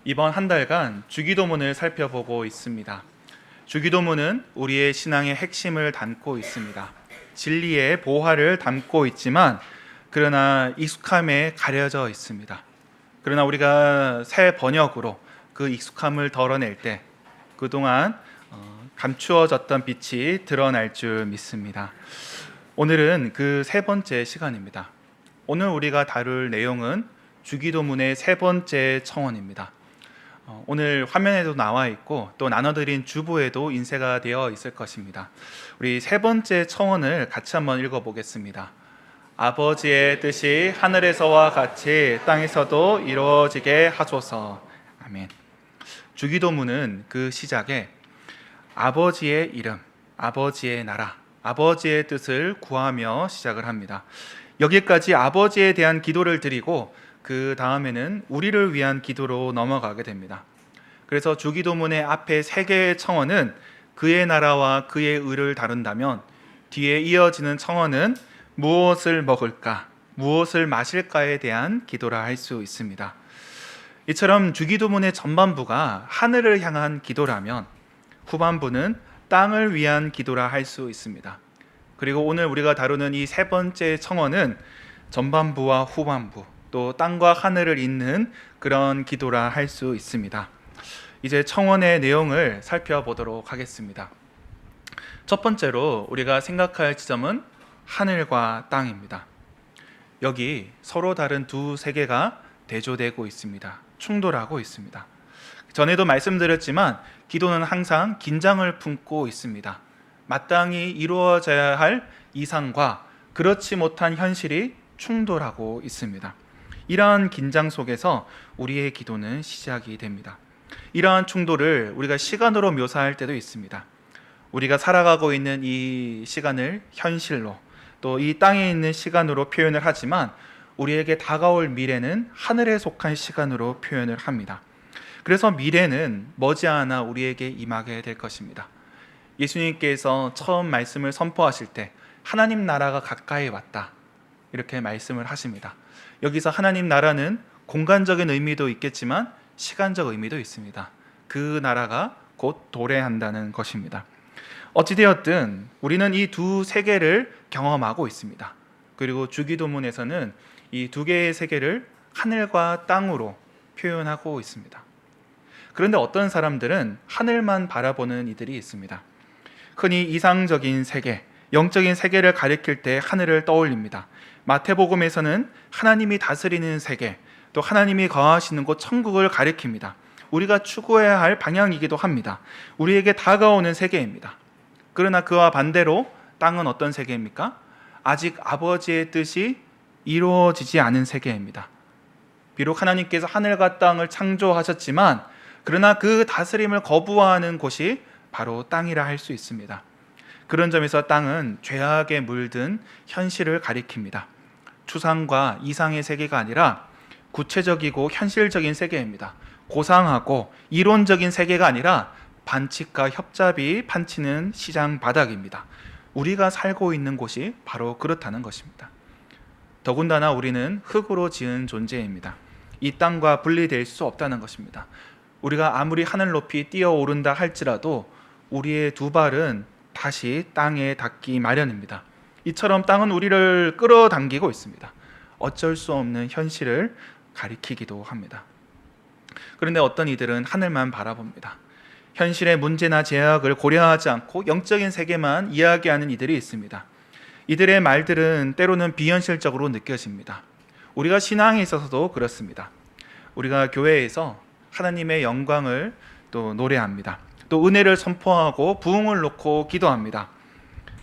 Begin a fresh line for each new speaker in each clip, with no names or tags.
이번 한 달간 주기도문을 살펴보고 있습니다. 주기도문은 우리의 신앙의 핵심을 담고 있습니다. 진리의 보화를 담고 있지만 그러나 익숙함에 가려져 있습니다. 그러나 우리가 새 번역으로 그 익숙함을 덜어낼 때 그동안 감추어졌던 빛이 드러날 줄 믿습니다. 오늘은 그 세 번째 시간입니다. 오늘 우리가 다룰 내용은 주기도문의 세 번째 청원입니다. 오늘 화면에도 나와 있고 또 나눠드린 주보에도 인쇄가 되어 있을 것입니다. 우리 세 번째 청원을 같이 한번 읽어보겠습니다. 아버지의 뜻이 하늘에서와 같이 땅에서도 이루어지게 하소서. 아멘. 주기도문은 그 시작에 아버지의 이름, 아버지의 나라, 아버지의 뜻을 구하며 시작을 합니다. 여기까지 아버지에 대한 기도를 드리고 그 다음에는 우리를 위한 기도로 넘어가게 됩니다. 그래서 주기도문의 앞에 세 개의 청원은 그의 나라와 그의 의를 다룬다면 뒤에 이어지는 청원은 무엇을 먹을까, 무엇을 마실까에 대한 기도라 할 수 있습니다. 이처럼 주기도문의 전반부가 하늘을 향한 기도라면 후반부는 땅을 위한 기도라 할 수 있습니다. 그리고 오늘 우리가 다루는 이 세 번째 청원은 전반부와 후반부 또 땅과 하늘을 잇는 그런 기도라 할 수 있습니다. 이제 청원의 내용을 살펴보도록 하겠습니다. 첫 번째로 우리가 생각할 지점은 하늘과 땅입니다. 여기 서로 다른 두 세계가 대조되고 있습니다. 충돌하고 있습니다. 전에도 말씀드렸지만 기도는 항상 긴장을 품고 있습니다. 마땅히 이루어져야 할 이상과 그렇지 못한 현실이 충돌하고 있습니다. 이러한 긴장 속에서 우리의 기도는 시작이 됩니다. 이러한 충돌을 우리가 시간으로 묘사할 때도 있습니다. 우리가 살아가고 있는 이 시간을 현실로 또 이 땅에 있는 시간으로 표현을 하지만 우리에게 다가올 미래는 하늘에 속한 시간으로 표현을 합니다. 그래서 미래는 머지않아 우리에게 임하게 될 것입니다. 예수님께서 처음 말씀을 선포하실 때 하나님 나라가 가까이 왔다 이렇게 말씀을 하십니다. 여기서 하나님 나라는 공간적인 의미도 있겠지만 시간적 의미도 있습니다. 그 나라가 곧 도래한다는 것입니다. 어찌되었든 우리는 이 두 세계를 경험하고 있습니다. 그리고 주기도문에서는 이 두 개의 세계를 하늘과 땅으로 표현하고 있습니다. 그런데 어떤 사람들은 하늘만 바라보는 이들이 있습니다. 흔히 이상적인 세계, 영적인 세계를 가리킬 때 하늘을 떠올립니다. 마태복음에서는 하나님이 다스리는 세계, 또 하나님이 거하시는 곳 천국을 가리킵니다. 우리가 추구해야 할 방향이기도 합니다. 우리에게 다가오는 세계입니다. 그러나 그와 반대로 땅은 어떤 세계입니까? 아직 아버지의 뜻이 이루어지지 않은 세계입니다. 비록 하나님께서 하늘과 땅을 창조하셨지만 그러나 그 다스림을 거부하는 곳이 바로 땅이라 할 수 있습니다. 그런 점에서 땅은 죄악에 물든 현실을 가리킵니다. 추상과 이상의 세계가 아니라 구체적이고 현실적인 세계입니다. 고상하고 이론적인 세계가 아니라 반칙과 협잡이 판치는 시장 바닥입니다. 우리가 살고 있는 곳이 바로 그렇다는 것입니다. 더군다나 우리는 흙으로 지은 존재입니다. 이 땅과 분리될 수 없다는 것입니다. 우리가 아무리 하늘 높이 뛰어오른다 할지라도 우리의 두 발은 다시 땅에 닿기 마련입니다. 이처럼 땅은 우리를 끌어당기고 있습니다. 어쩔 수 없는 현실을 가리키기도 합니다. 그런데 어떤 이들은 하늘만 바라봅니다. 현실의 문제나 제약을 고려하지 않고 영적인 세계만 이야기하는 이들이 있습니다. 이들의 말들은 때로는 비현실적으로 느껴집니다. 우리가 신앙에 있어서도 그렇습니다. 우리가 교회에서 하나님의 영광을 또 노래합니다. 또 은혜를 선포하고 부흥을 놓고 기도합니다.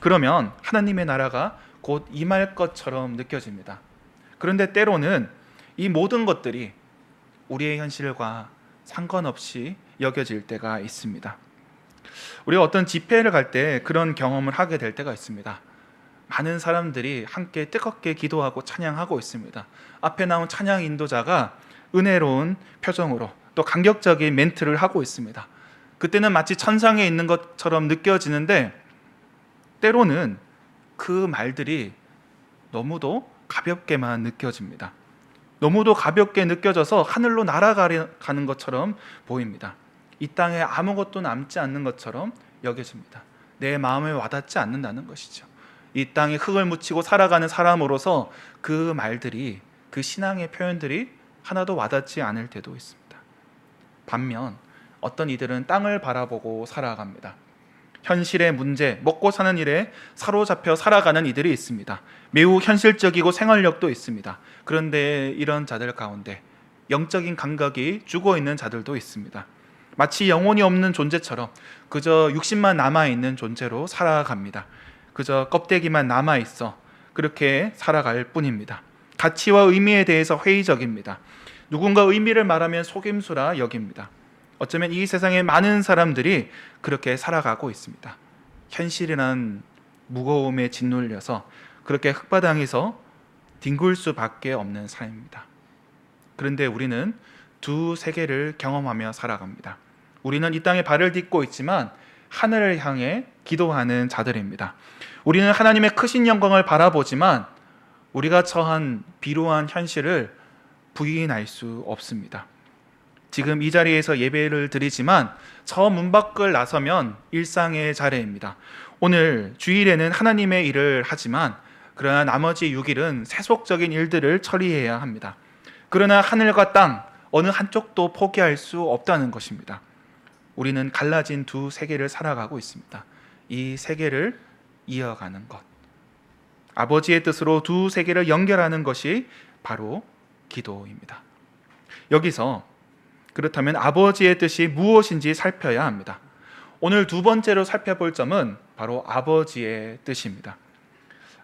그러면 하나님의 나라가 곧 임할 것처럼 느껴집니다. 그런데 때로는 이 모든 것들이 우리의 현실과 상관없이 여겨질 때가 있습니다. 우리가 어떤 집회를 갈 때 그런 경험을 하게 될 때가 있습니다. 많은 사람들이 함께 뜨겁게 기도하고 찬양하고 있습니다. 앞에 나온 찬양 인도자가 은혜로운 표정으로 또 감격적인 멘트를 하고 있습니다. 그때는 마치 천상에 있는 것처럼 느껴지는데 때로는 그 말들이 너무도 가볍게만 느껴집니다. 너무도 가볍게 느껴져서 하늘로 날아가는 것처럼 보입니다. 이 땅에 아무것도 남지 않는 것처럼 여겨집니다. 내 마음에 와닿지 않는다는 것이죠. 이 땅에 흙을 묻히고 살아가는 사람으로서 그 말들이, 그 신앙의 표현들이 하나도 와닿지 않을 때도 있습니다. 반면 어떤 이들은 땅을 바라보고 살아갑니다. 현실의 문제, 먹고 사는 일에 사로잡혀 살아가는 이들이 있습니다. 매우 현실적이고 생활력도 있습니다. 그런데 이런 자들 가운데 영적인 감각이 죽어 있는 자들도 있습니다. 마치 영혼이 없는 존재처럼 그저 육신만 남아있는 존재로 살아갑니다. 그저 껍데기만 남아있어 그렇게 살아갈 뿐입니다. 가치와 의미에 대해서 회의적입니다. 누군가 의미를 말하면 속임수라 여깁니다. 어쩌면 이 세상에 많은 사람들이 그렇게 살아가고 있습니다. 현실이란 무거움에 짓눌려서 그렇게 흙바닥에서 뒹굴 수밖에 없는 삶입니다. 그런데 우리는 두 세계를 경험하며 살아갑니다. 우리는 이 땅에 발을 딛고 있지만 하늘을 향해 기도하는 자들입니다. 우리는 하나님의 크신 영광을 바라보지만 우리가 처한 비루한 현실을 부인할 수 없습니다. 지금 이 자리에서 예배를 드리지만 저 문 밖을 나서면 일상의 자리입니다. 오늘 주일에는 하나님의 일을 하지만 그러나 나머지 6일은 세속적인 일들을 처리해야 합니다. 그러나 하늘과 땅 어느 한쪽도 포기할 수 없다는 것입니다. 우리는 갈라진 두 세계를 살아가고 있습니다. 이 세계를 이어가는 것, 아버지의 뜻으로 두 세계를 연결하는 것이 바로 기도입니다. 여기서 그렇다면 아버지의 뜻이 무엇인지 살펴야 합니다. 오늘 두 번째로 살펴볼 점은 바로 아버지의 뜻입니다.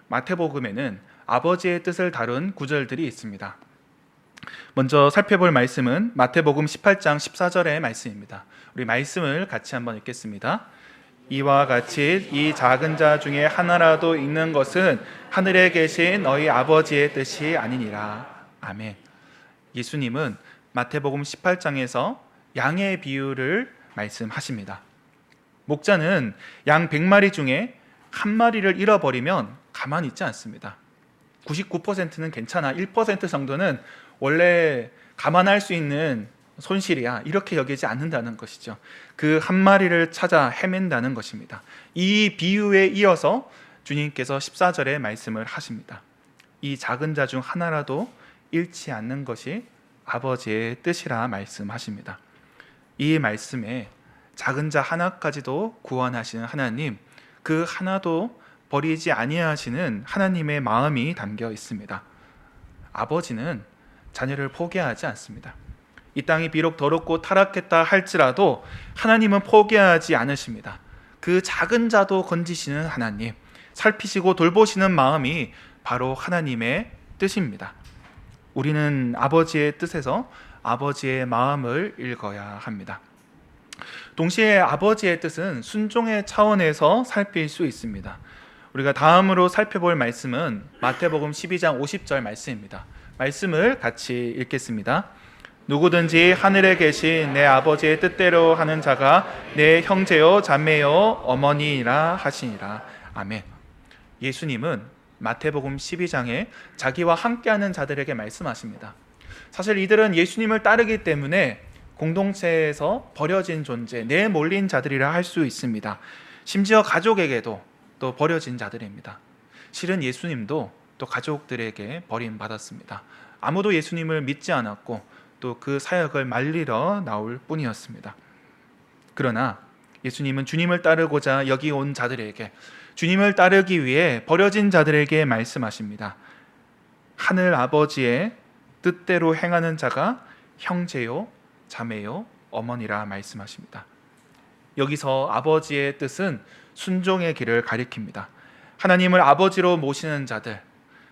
마태복음에는 아버지의 뜻을 다룬 구절들이 있습니다. 먼저 살펴볼 말씀은 마태복음 18장 14절의 말씀입니다. 우리 말씀을 같이 한번 읽겠습니다. 이와 같이 이 작은 자 중에 하나라도 읽는 것은 하늘에 계신 너희 아버지의 뜻이 아니니라. 아멘. 예수님은 마태복음 18장에서 양의 비유를 말씀하십니다. 목자는 양 100마리 중에 한 마리를 잃어버리면 가만히 있지 않습니다. 99%는 괜찮아, 1% 정도는 원래 감안할 수 있는 손실이야, 이렇게 여기지 않는다는 것이죠. 그 한 마리를 찾아 헤맨다는 것입니다. 이 비유에 이어서 주님께서 14절에 말씀을 하십니다. 이 작은 자 중 하나라도 잃지 않는 것이 아버지의 뜻이라 말씀하십니다. 이 말씀에 작은 자 하나까지도 구원하시는 하나님, 그 하나도 버리지 아니하시는 하나님의 마음이 담겨 있습니다. 아버지는 자녀를 포기하지 않습니다. 이 땅이 비록 더럽고 타락했다 할지라도 하나님은 포기하지 않으십니다. 그 작은 자도 건지시는 하나님, 살피시고 돌보시는 마음이 바로 하나님의 뜻입니다. 우리는 아버지의 뜻에서 아버지의 마음을 읽어야 합니다. 동시에 아버지의 뜻은 순종의 차원에서 살필 수 있습니다. 우리가 다음으로 살펴볼 말씀은 마태복음 12장 50절 말씀입니다. 말씀을 같이 읽겠습니다. 누구든지 하늘에 계신 내 아버지의 뜻대로 하는 자가 내 형제요 자매요 어머니라 하시니라. 아멘. 예수님은 마태복음 12장에 자기와 함께하는 자들에게 말씀하십니다. 사실 이들은 예수님을 따르기 때문에 공동체에서 버려진 존재, 내몰린 자들이라 할 수 있습니다. 심지어 가족에게도 또 버려진 자들입니다. 실은 예수님도 또 가족들에게 버림받았습니다. 아무도 예수님을 믿지 않았고 또 그 사역을 말리러 나올 뿐이었습니다. 그러나 예수님은 주님을 따르고자 여기 온 자들에게, 주님을 따르기 위해 버려진 자들에게 말씀하십니다. 하늘 아버지의 뜻대로 행하는 자가 형제요 자매요 어머니라 말씀하십니다. 여기서 아버지의 뜻은 순종의 길을 가리킵니다. 하나님을 아버지로 모시는 자들,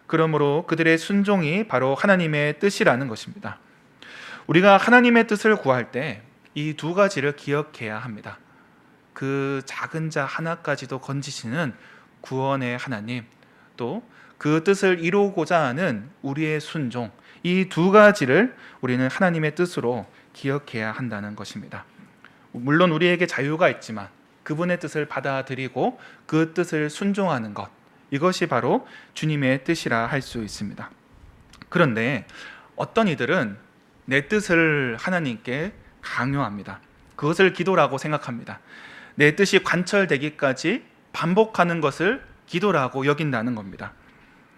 그러므로 그들의 순종이 바로 하나님의 뜻이라는 것입니다. 우리가 하나님의 뜻을 구할 때 이 두 가지를 기억해야 합니다. 그 작은 자 하나까지도 건지시는 구원의 하나님, 또 그 뜻을 이루고자 하는 우리의 순종, 이 두 가지를 우리는 하나님의 뜻으로 기억해야 한다는 것입니다. 물론 우리에게 자유가 있지만 그분의 뜻을 받아들이고 그 뜻을 순종하는 것, 이것이 바로 주님의 뜻이라 할 수 있습니다. 그런데 어떤 이들은 내 뜻을 하나님께 강요합니다. 그것을 기도라고 생각합니다. 내 뜻이 관철되기까지 반복하는 것을 기도라고 여긴다는 겁니다.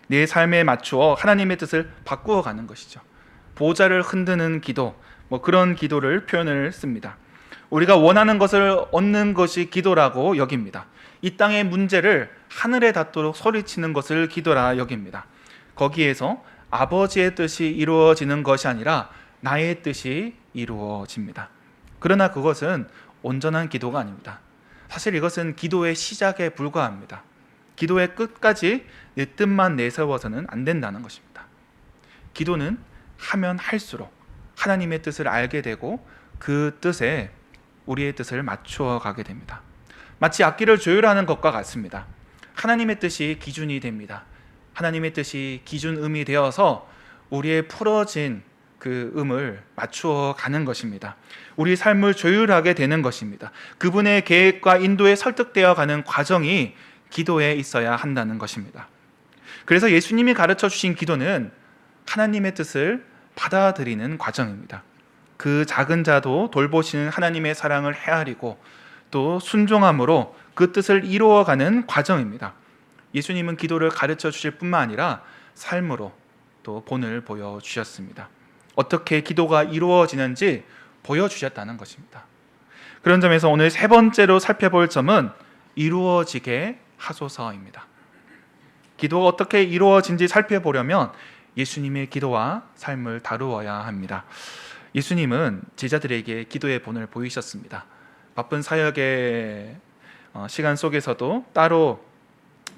내 삶에 맞추어 하나님의 뜻을 바꾸어 가는 것이죠. 보좌를 흔드는 기도, 그런 기도를 표현을 씁니다. 우리가 원하는 것을 얻는 것이 기도라고 여깁니다. 이 땅의 문제를 하늘에 닿도록 소리치는 것을 기도라 여깁니다. 거기에서 아버지의 뜻이 이루어지는 것이 아니라 나의 뜻이 이루어집니다. 그러나 그것은 온전한 기도가 아닙니다. 사실 이것은 기도의 시작에 불과합니다. 기도의 끝까지 내 뜻만 내세워서는 안 된다는 것입니다. 기도는 하면 할수록 하나님의 뜻을 알게 되고 그 뜻에 우리의 뜻을 맞추어 가게 됩니다. 마치 악기를 조율하는 것과 같습니다. 하나님의 뜻이 기준이 됩니다. 하나님의 뜻이 기준음이 되어서 우리의 풀어진 그 음을 맞추어 가는 것입니다. 우리 삶을 조율하게 되는 것입니다. 그분의 계획과 인도에 설득되어 가는 과정이 기도에 있어야 한다는 것입니다. 그래서 예수님이 가르쳐 주신 기도는 하나님의 뜻을 받아들이는 과정입니다. 그 작은 자도 돌보시는 하나님의 사랑을 헤아리고 또 순종함으로 그 뜻을 이루어가는 과정입니다. 예수님은 기도를 가르쳐 주실 뿐만 아니라 삶으로 또 본을 보여주셨습니다. 어떻게 기도가 이루어지는지 보여주셨다는 것입니다. 그런 점에서 오늘 세 번째로 살펴볼 점은 이루어지게 하소서입니다. 기도가 어떻게 이루어진지 살펴보려면 예수님의 기도와 삶을 다루어야 합니다. 예수님은 제자들에게 기도의 본을 보이셨습니다. 바쁜 사역의 시간 속에서도 따로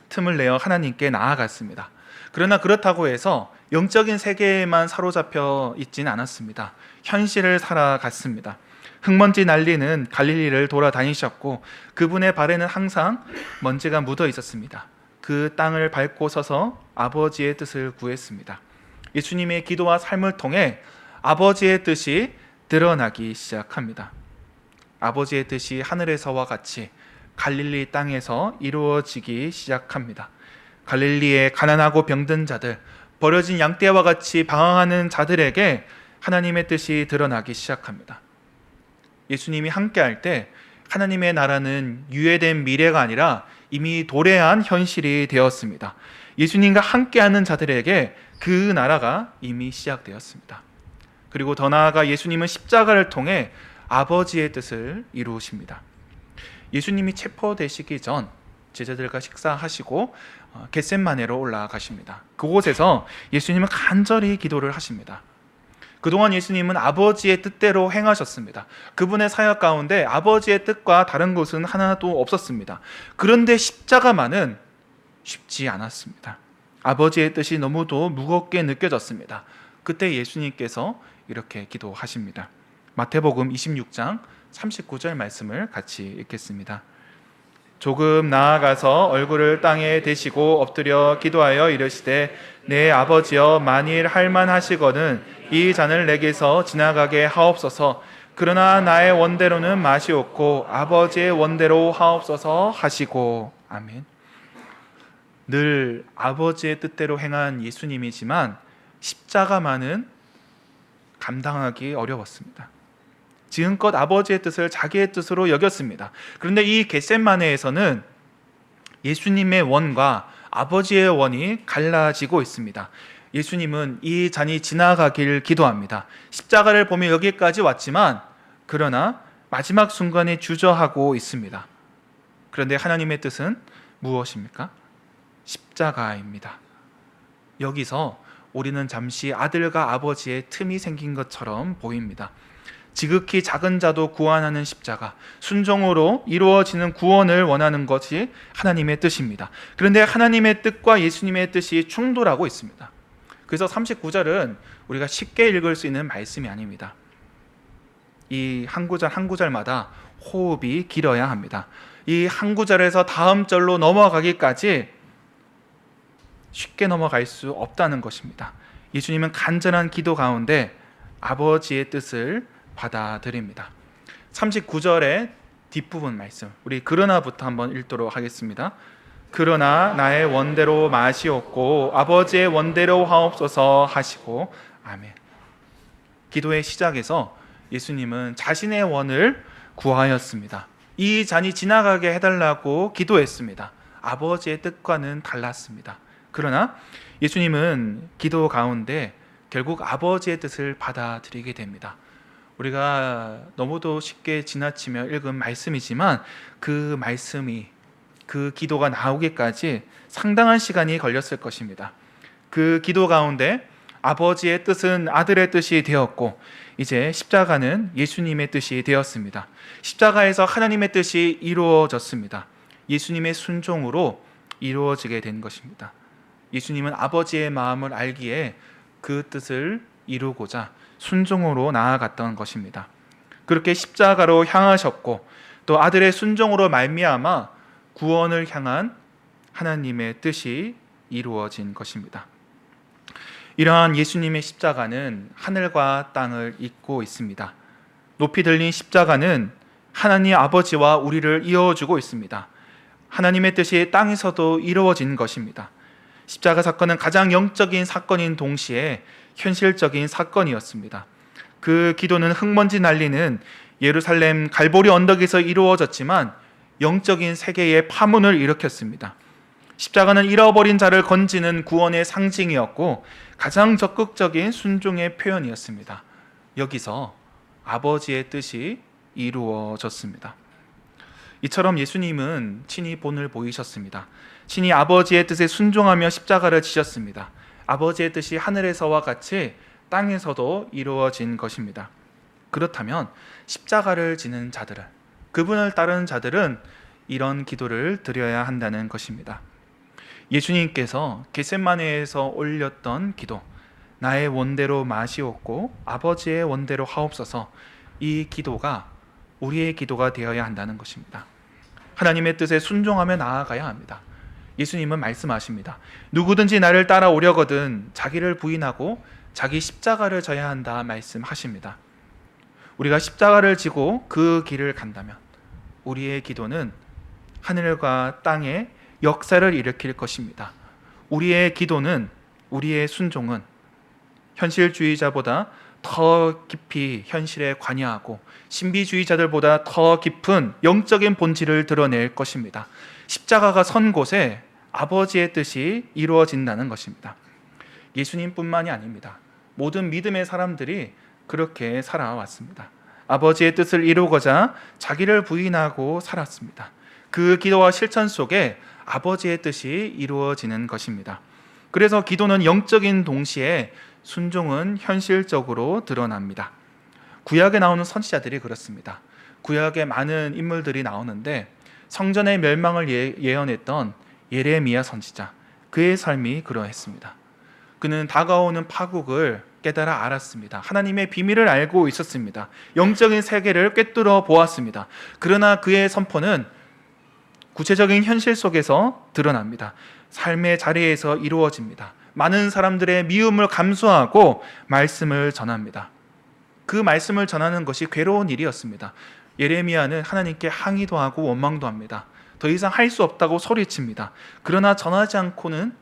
틈을 내어 하나님께 나아갔습니다. 그러나 그렇다고 해서 영적인 세계에만 사로잡혀 있지는 않았습니다. 현실을 살아갔습니다. 흙먼지 날리는 갈릴리를 돌아다니셨고 그분의 발에는 항상 먼지가 묻어 있었습니다. 그 땅을 밟고 서서 아버지의 뜻을 구했습니다. 예수님의 기도와 삶을 통해 아버지의 뜻이 드러나기 시작합니다. 아버지의 뜻이 하늘에서와 같이 갈릴리 땅에서 이루어지기 시작합니다. 갈릴리의 가난하고 병든 자들, 버려진 양떼와 같이 방황하는 자들에게 하나님의 뜻이 드러나기 시작합니다. 예수님이 함께할 때 하나님의 나라는 유예된 미래가 아니라 이미 도래한 현실이 되었습니다. 예수님과 함께하는 자들에게 그 나라가 이미 시작되었습니다. 그리고 더 나아가 예수님은 십자가를 통해 아버지의 뜻을 이루십니다. 예수님이 체포되시기 전 제자들과 식사하시고 겟셋마네로 올라가십니다. 그곳에서 예수님은 간절히 기도를 하십니다. 그동안 예수님은 아버지의 뜻대로 행하셨습니다. 그분의 사역 가운데 아버지의 뜻과 다른 것은 하나도 없었습니다. 그런데 십자가만은 쉽지 않았습니다. 아버지의 뜻이 너무도 무겁게 느껴졌습니다. 그때 예수님께서 이렇게 기도하십니다. 마태복음 26장 39절 말씀을 같이 읽겠습니다. 조금 나아가서 얼굴을 땅에 대시고 엎드려 기도하여 이르시되 내 아버지여 만일 할만하시거든 이 잔을 내게서 지나가게 하옵소서. 그러나 나의 원대로는 마시옵고 아버지의 원대로 하옵소서 하시고. 아멘. 늘 아버지의 뜻대로 행한 예수님이지만 십자가만은 감당하기 어려웠습니다. 지금껏 아버지의 뜻을 자기의 뜻으로 여겼습니다. 그런데 이 겟셋마네에서는 예수님의 원과 아버지의 원이 갈라지고 있습니다. 예수님은 이 잔이 지나가길 기도합니다. 십자가를 보며 여기까지 왔지만 그러나 마지막 순간에 주저하고 있습니다. 그런데 하나님의 뜻은 무엇입니까? 십자가입니다. 여기서 우리는 잠시 아들과 아버지의 틈이 생긴 것처럼 보입니다. 지극히 작은 자도 구원하는 십자가, 순종으로 이루어지는 구원을 원하는 것이 하나님의 뜻입니다. 그런데 하나님의 뜻과 예수님의 뜻이 충돌하고 있습니다. 그래서 39절은 우리가 쉽게 읽을 수 있는 말씀이 아닙니다. 이 한 구절 한 구절마다 호흡이 길어야 합니다. 이 한 구절에서 다음 절로 넘어가기까지 쉽게 넘어갈 수 없다는 것입니다. 예수님은 간절한 기도 가운데 아버지의 뜻을 받아들입니다. 39절의 뒷부분 말씀, 우리 그러나부터 한번 읽도록 하겠습니다. 그러나 나의 원대로 마시옵고 아버지의 원대로 하옵소서 하시고. 아멘. 기도의 시작에서 예수님은 자신의 원을 구하였습니다. 이 잔이 지나가게 해달라고 기도했습니다. 아버지의 뜻과는 달랐습니다. 그러나 예수님은 기도 가운데 결국 아버지의 뜻을 받아들이게 됩니다. 우리가 너무도 쉽게 지나치며 읽은 말씀이지만 그 말씀이, 그 기도가 나오기까지 상당한 시간이 걸렸을 것입니다. 그 기도 가운데 아버지의 뜻은 아들의 뜻이 되었고, 이제 십자가는 예수님의 뜻이 되었습니다. 십자가에서 하나님의 뜻이 이루어졌습니다. 예수님의 순종으로 이루어지게 된 것입니다. 예수님은 아버지의 마음을 알기에 그 뜻을 이루고자 순종으로 나아갔던 것입니다. 그렇게 십자가로 향하셨고, 또 아들의 순종으로 말미암아 구원을 향한 하나님의 뜻이 이루어진 것입니다. 이러한 예수님의 십자가는 하늘과 땅을 잇고 있습니다. 높이 들린 십자가는 하나님 아버지와 우리를 이어주고 있습니다. 하나님의 뜻이 땅에서도 이루어진 것입니다. 십자가 사건은 가장 영적인 사건인 동시에 현실적인 사건이었습니다. 그 기도는 흙먼지 날리는 예루살렘 갈보리 언덕에서 이루어졌지만 영적인 세계의 파문을 일으켰습니다. 십자가는 잃어버린 자를 건지는 구원의 상징이었고 가장 적극적인 순종의 표현이었습니다. 여기서 아버지의 뜻이 이루어졌습니다. 이처럼 예수님은 친히 본을 보이셨습니다. 친히 아버지의 뜻에 순종하며 십자가를 지셨습니다. 아버지의 뜻이 하늘에서와 같이 땅에서도 이루어진 것입니다. 그렇다면 십자가를 지는 자들은, 그분을 따르는 자들은 이런 기도를 드려야 한다는 것입니다. 예수님께서 겟세마네에서 올렸던 기도, 나의 원대로 마시옵고 아버지의 원대로 하옵소서, 이 기도가 우리의 기도가 되어야 한다는 것입니다. 하나님의 뜻에 순종하며 나아가야 합니다. 예수님은 말씀하십니다. 누구든지 나를 따라오려거든 자기를 부인하고 자기 십자가를 져야 한다 말씀하십니다. 우리가 십자가를 지고 그 길을 간다면 우리의 기도는 하늘과 땅에 역사를 일으킬 것입니다. 우리의 기도는, 우리의 순종은 현실주의자보다 더 깊이 현실에 관여하고 신비주의자들보다 더 깊은 영적인 본질을 드러낼 것입니다. 십자가가 선 곳에 아버지의 뜻이 이루어진다는 것입니다. 예수님뿐만이 아닙니다. 모든 믿음의 사람들이 그렇게 살아왔습니다. 아버지의 뜻을 이루고자 자기를 부인하고 살았습니다. 그 기도와 실천 속에 아버지의 뜻이 이루어지는 것입니다. 그래서 기도는 영적인 동시에 순종은 현실적으로 드러납니다. 구약에 나오는 선지자들이 그렇습니다. 구약에 많은 인물들이 나오는데 성전의 멸망을 예언했던 예레미야 선지자, 그의 삶이 그러했습니다. 그는 다가오는 파국을 깨달아 알았습니다. 하나님의 비밀을 알고 있었습니다. 영적인 세계를 꿰뚫어 보았습니다. 그러나 그의 선포는 구체적인 현실 속에서 드러납니다. 삶의 자리에서 이루어집니다. 많은 사람들의 미움을 감수하고 말씀을 전합니다. 그 말씀을 전하는 것이 괴로운 일이었습니다. 예레미야는 하나님께 항의도 하고 원망도 합니다. 더 이상 할 수 없다고 소리칩니다. 그러나 전하지 않고는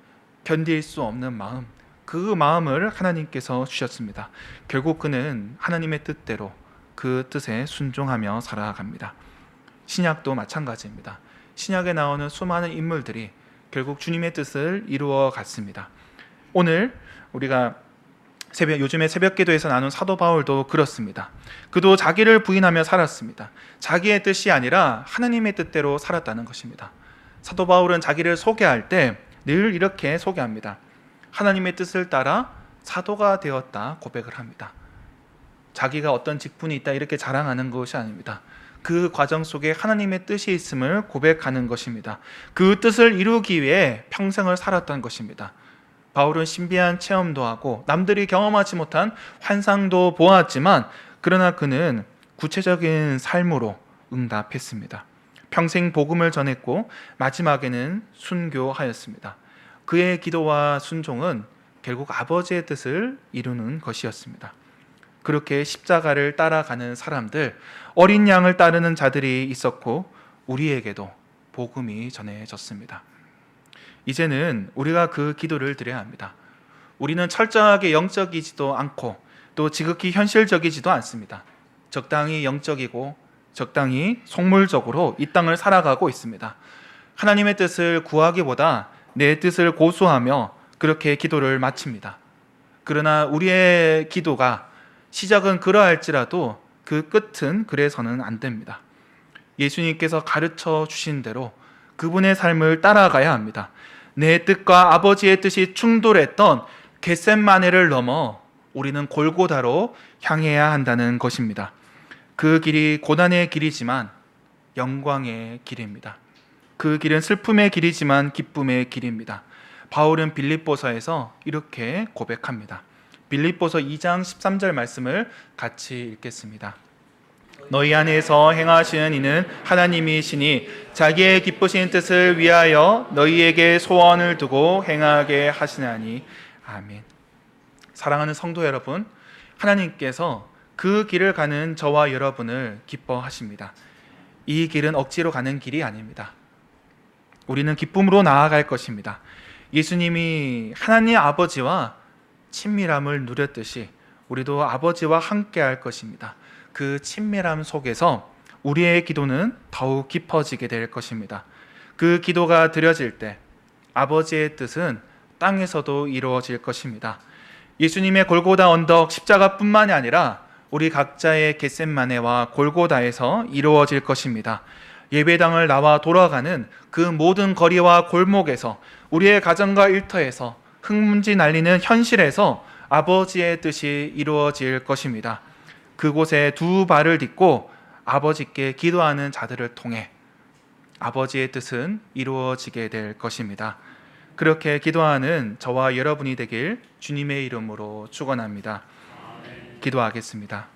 견딜 수 없는 마음, 그 마음을 하나님께서 주셨습니다. 결국 그는 하나님의 뜻대로 그 뜻에 순종하며 살아갑니다. 신약도 마찬가지입니다. 신약에 나오는 수많은 인물들이 결국 주님의 뜻을 이루어 갔습니다. 오늘 우리가 요즘에 새벽 기도에서 나눈 사도 바울도 그렇습니다. 그도 자기를 부인하며 살았습니다. 자기의 뜻이 아니라 하나님의 뜻대로 살았다는 것입니다. 사도 바울은 자기를 소개할 때 늘 이렇게 소개합니다. 하나님의 뜻을 따라 사도가 되었다 고백을 합니다. 자기가 어떤 직분이 있다 이렇게 자랑하는 것이 아닙니다. 그 과정 속에 하나님의 뜻이 있음을 고백하는 것입니다. 그 뜻을 이루기 위해 평생을 살았던 것입니다. 바울은 신비한 체험도 하고 남들이 경험하지 못한 환상도 보았지만 그러나 그는 구체적인 삶으로 응답했습니다. 평생 복음을 전했고 마지막에는 순교하였습니다. 그의 기도와 순종은 결국 아버지의 뜻을 이루는 것이었습니다. 그렇게 십자가를 따라가는 사람들, 어린 양을 따르는 자들이 있었고 우리에게도 복음이 전해졌습니다. 이제는 우리가 그 기도를 드려야 합니다. 우리는 철저하게 영적이지도 않고 또 지극히 현실적이지도 않습니다. 적당히 영적이고 적당히 속물적으로 이 땅을 살아가고 있습니다. 하나님의 뜻을 구하기보다 내 뜻을 고수하며 그렇게 기도를 마칩니다. 그러나 우리의 기도가 시작은 그러할지라도 그 끝은 그래서는 안 됩니다. 예수님께서 가르쳐 주신 대로 그분의 삶을 따라가야 합니다. 내 뜻과 아버지의 뜻이 충돌했던 겟셋마네를 넘어 우리는 골고다로 향해야 한다는 것입니다. 그 길이 고난의 길이지만 영광의 길입니다. 그 길은 슬픔의 길이지만 기쁨의 길입니다. 바울은 빌립보서에서 이렇게 고백합니다. 빌립보서 2장 13절 말씀을 같이 읽겠습니다. 너희 안에서 행하시는 이는 하나님이시니 자기의 기쁘신 뜻을 위하여 너희에게 소원을 두고 행하게 하시나니. 아멘. 사랑하는 성도 여러분, 하나님께서 그 길을 가는 저와 여러분을 기뻐하십니다. 이 길은 억지로 가는 길이 아닙니다. 우리는 기쁨으로 나아갈 것입니다. 예수님이 하나님 아버지와 친밀함을 누렸듯이 우리도 아버지와 함께 할 것입니다. 그 친밀함 속에서 우리의 기도는 더욱 깊어지게 될 것입니다. 그 기도가 드려질 때 아버지의 뜻은 땅에서도 이루어질 것입니다. 예수님의 골고다 언덕 십자가뿐만이 아니라 우리 각자의 겟셋마네와 골고다에서 이루어질 것입니다. 예배당을 나와 돌아가는 그 모든 거리와 골목에서, 우리의 가정과 일터에서, 흙먼지 날리는 현실에서 아버지의 뜻이 이루어질 것입니다. 그곳에 두 발을 딛고 아버지께 기도하는 자들을 통해 아버지의 뜻은 이루어지게 될 것입니다. 그렇게 기도하는 저와 여러분이 되길 주님의 이름으로 축원합니다. 기도하겠습니다.